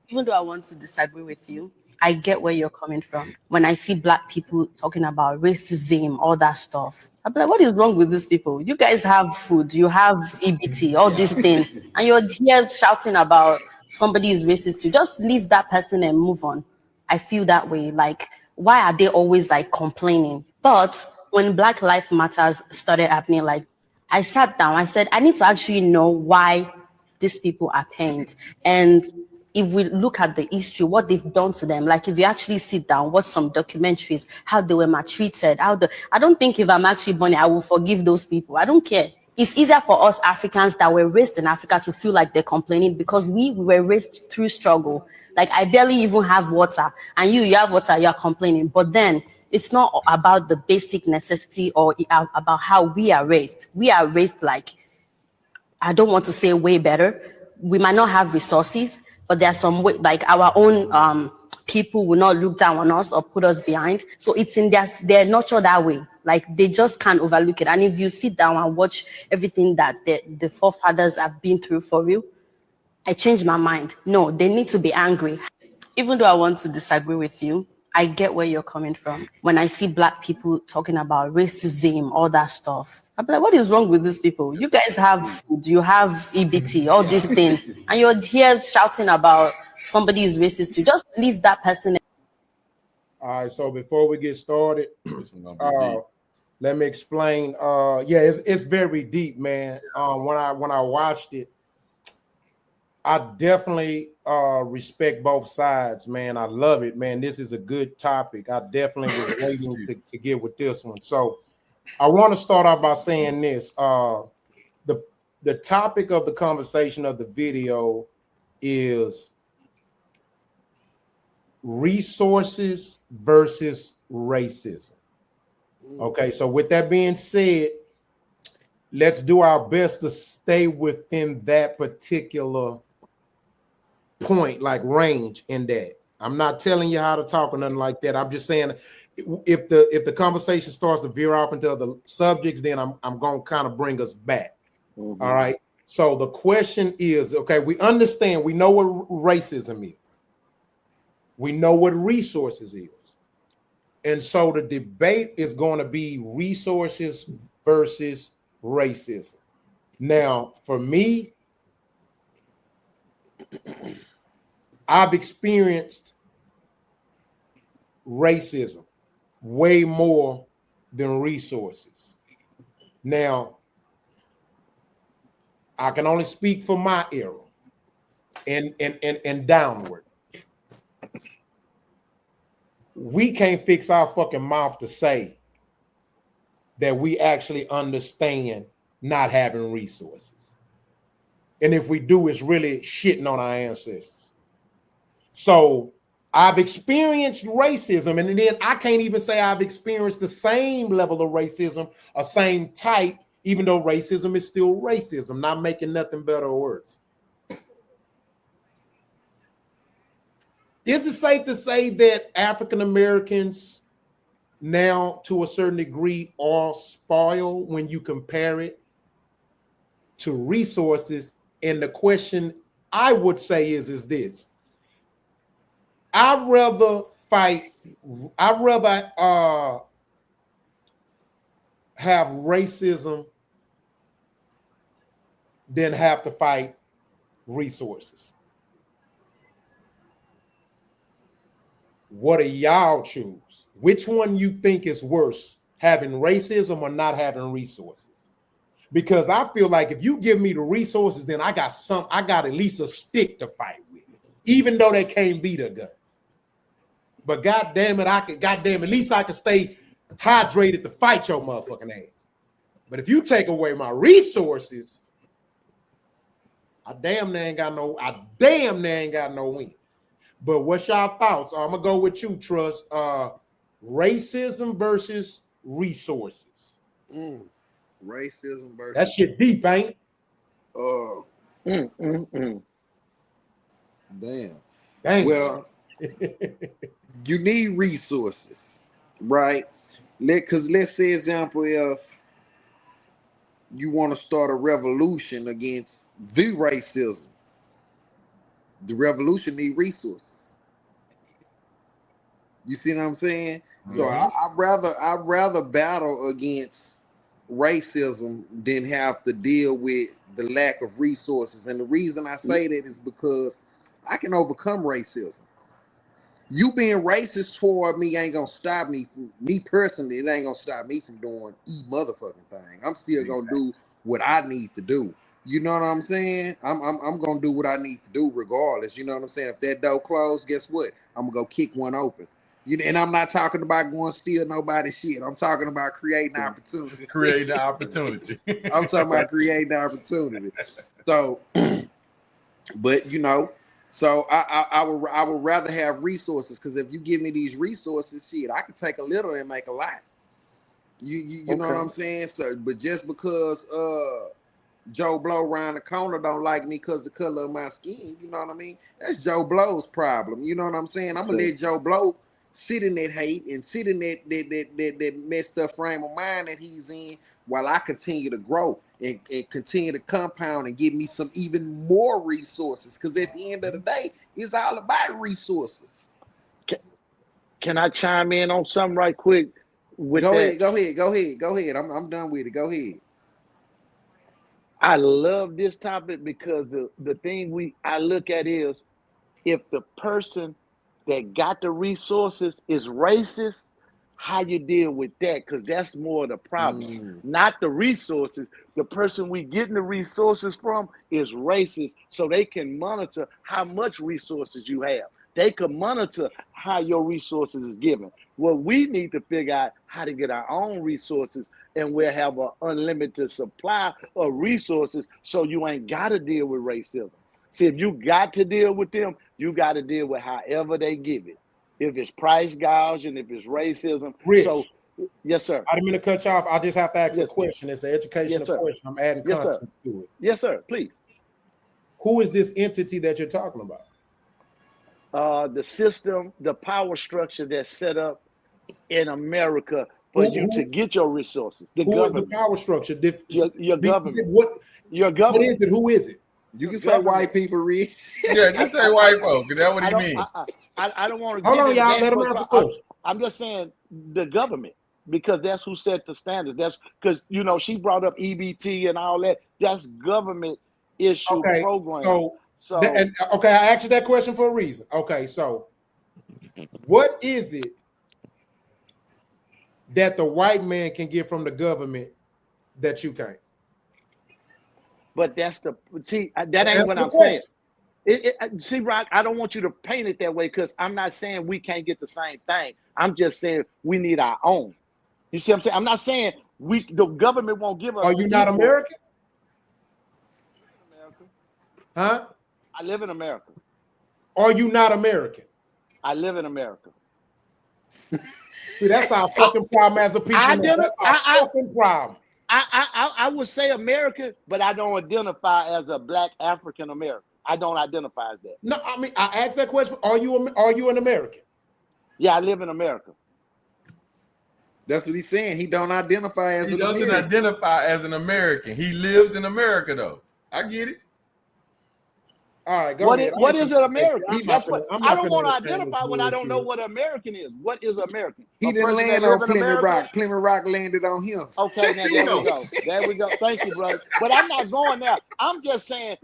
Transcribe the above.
Even though I want to disagree with you, I get where you're coming from. When I see black people talking about racism, all that stuff, I'm like, what is wrong with these people? You guys have food, you have EBT, all these things, and you're here shouting about somebody is racist too. Just leave that person and move on. I feel that way. Like, why are they always like complaining? But when Black Lives Matters started happening, like I sat down, I said, I need to actually know why these people are pained. And if we look at the history, what they've done to them, like if you actually sit down, watch some documentaries, how they were maltreated, I don't think if I'm actually born, I will forgive those people. I don't care. It's easier for us Africans that were raised in Africa to feel like they're complaining because we were raised through struggle. Like I barely even have water, and you have water, you're complaining. But then it's not about the basic necessity or about how we are raised. We are raised like, I don't want to say way better. We might not have resources, but there's some way, like our own people will not look down on us or put us behind. So it's in their nurture that way. Like they just can't overlook it. And if you sit down and watch everything that the forefathers have been through for you, I changed my mind. No, they need to be angry. Even though I want to disagree with you, I get where you're coming from. When I see black people talking about racism, all that stuff, I'm like, what is wrong with these people? You guys have food, you have EBT, all these things, and you're here shouting about somebody is racist too. Just leave that person. All right, so before we get started, This one gonna be deep. let me explain. Yeah, it's very deep, man. When I watched it, I definitely respect both sides, man. I love it, man. This is a good topic. I definitely was waiting to get with this one. So I want to start off by saying this. The topic of the conversation of the video is resources versus racism. Okay, so with that being said, let's do our best to stay within that particular point, like range in that. I'm not telling you how to talk or nothing like that. I'm just saying if the conversation starts to veer off into other subjects, then I'm gonna kind of bring us back. Mm-hmm. All right. So the question is, okay, we understand, we know what racism is. We know what resources is. And so the debate is going to be resources versus racism. Now, for me, I've experienced racism way more than resources. Now, I can only speak for my era and downward. We can't fix our fucking mouth to say that we actually understand not having resources. And if we do, it's really shitting on our ancestors. So I've experienced racism, and then I can't even say I've experienced the same level of racism or same type, even though racism is still racism, not making nothing better or worse. Is it safe to say that African Americans now, to a certain degree, are spoiled when you compare it to resources? And the question I would say is this: I'd rather have racism than have to fight resources. What do y'all choose? Which one you think is worse, having racism or not having resources? Because I feel like if you give me the resources, then I got at least a stick to fight with, even though they can't beat a gun. But goddamn it, at least I can stay hydrated to fight your motherfucking ass. But if you take away my resources, I damn near ain't got no win. But what's y'all thoughts? I'm gonna go with you, Trust. Racism versus resources. Racism versus that shit deep, ain't it? Damn. Dang. Well, you need resources, right? Because let's say, example, if you want to start a revolution against the racism, The revolution need resources. You see what I'm saying? So I'd rather battle against racism than have to deal with the lack of resources. And the reason I say that is because I can overcome racism. You being racist toward me ain't gonna stop me from me personally. It ain't gonna stop me from doing motherfucking thing. I'm still gonna do what I need to do. You know what I'm saying? I'm gonna do what I need to do regardless. You know what I'm saying? If that door closed, guess what? I'm gonna go kick one open. And I'm not talking about going steal nobody's shit. I'm talking about creating opportunity. Create the opportunity. I'm talking about creating opportunity. So, but so I would rather have resources, because if you give me these resources, shit, I can take a little and make a lot. You know what I'm saying? So, but just because Joe Blow around the corner don't like me because the color of my skin, you know what I mean? That's Joe Blow's problem. You know what I'm saying? I'm gonna let Joe Blow sit in that hate and sit in that messed up frame of mind that he's in, while I continue to grow and continue to compound and give me some even more resources. Because at the end of the day, it's all about resources. Can I chime in on something right quick? Go ahead. I'm done with it. Go ahead. I love this topic because the thing I look at is, if the person that got the resources is racist, how you deal with that? Because that's more the problem, not the resources. The person we getting the resources from is racist, so they can monitor how much resources you have. They can monitor how your resources is given. Well, we need to figure out how to get our own resources, and we'll have an unlimited supply of resources, so you ain't got to deal with racism. See, if you got to deal with them, you got to deal with however they give it. If it's price gouging, if it's racism. Rich, so, yes, sir. I didn't mean to cut you off. I just have to ask a question. It's an educational question. I'm adding content to it. Yes, sir. Please. Who is this entity that you're talking about? The system, the power structure that's set up in America for you to get your resources. Who government. Is the power structure? Your government. Your government. What is it? Who is it? You can say white people, Rich. Yeah, just say white folk. That's what he mean. I don't want to. Hold on, y'all. Let him answer the question. I'm just saying the government, because that's who set the standards. That's because she brought up EBT and all that. That's government issue program. Okay, I asked you that question for a reason. Okay, so what is it that the white man can get from the government that you can't? But that ain't what I'm saying. See, Rock, I don't want you to paint it that way, because I'm not saying we can't get the same thing. I'm just saying we need our own. You see what I'm saying? I'm not saying the government won't give us. Are you not American? Huh? I live in America. Are you not American? I live in America. See, that's our fucking problem as a people. That's our fucking problem. I would say American, but I don't identify as a Black African American. I don't identify as that. No, I mean, I asked that question. Are you an American? Yeah, I live in America. That's what he's saying. He don't identify as an American. He doesn't identify as an American. He lives in America, though. I get it. All right, go ahead. What is an American? I don't want to identify when I don't know what American is. What is American? He didn't land on Plymouth Rock. Plymouth Rock landed on him. Okay, now there we go. There we go. Thank you, brother. But I'm not going there. I'm just saying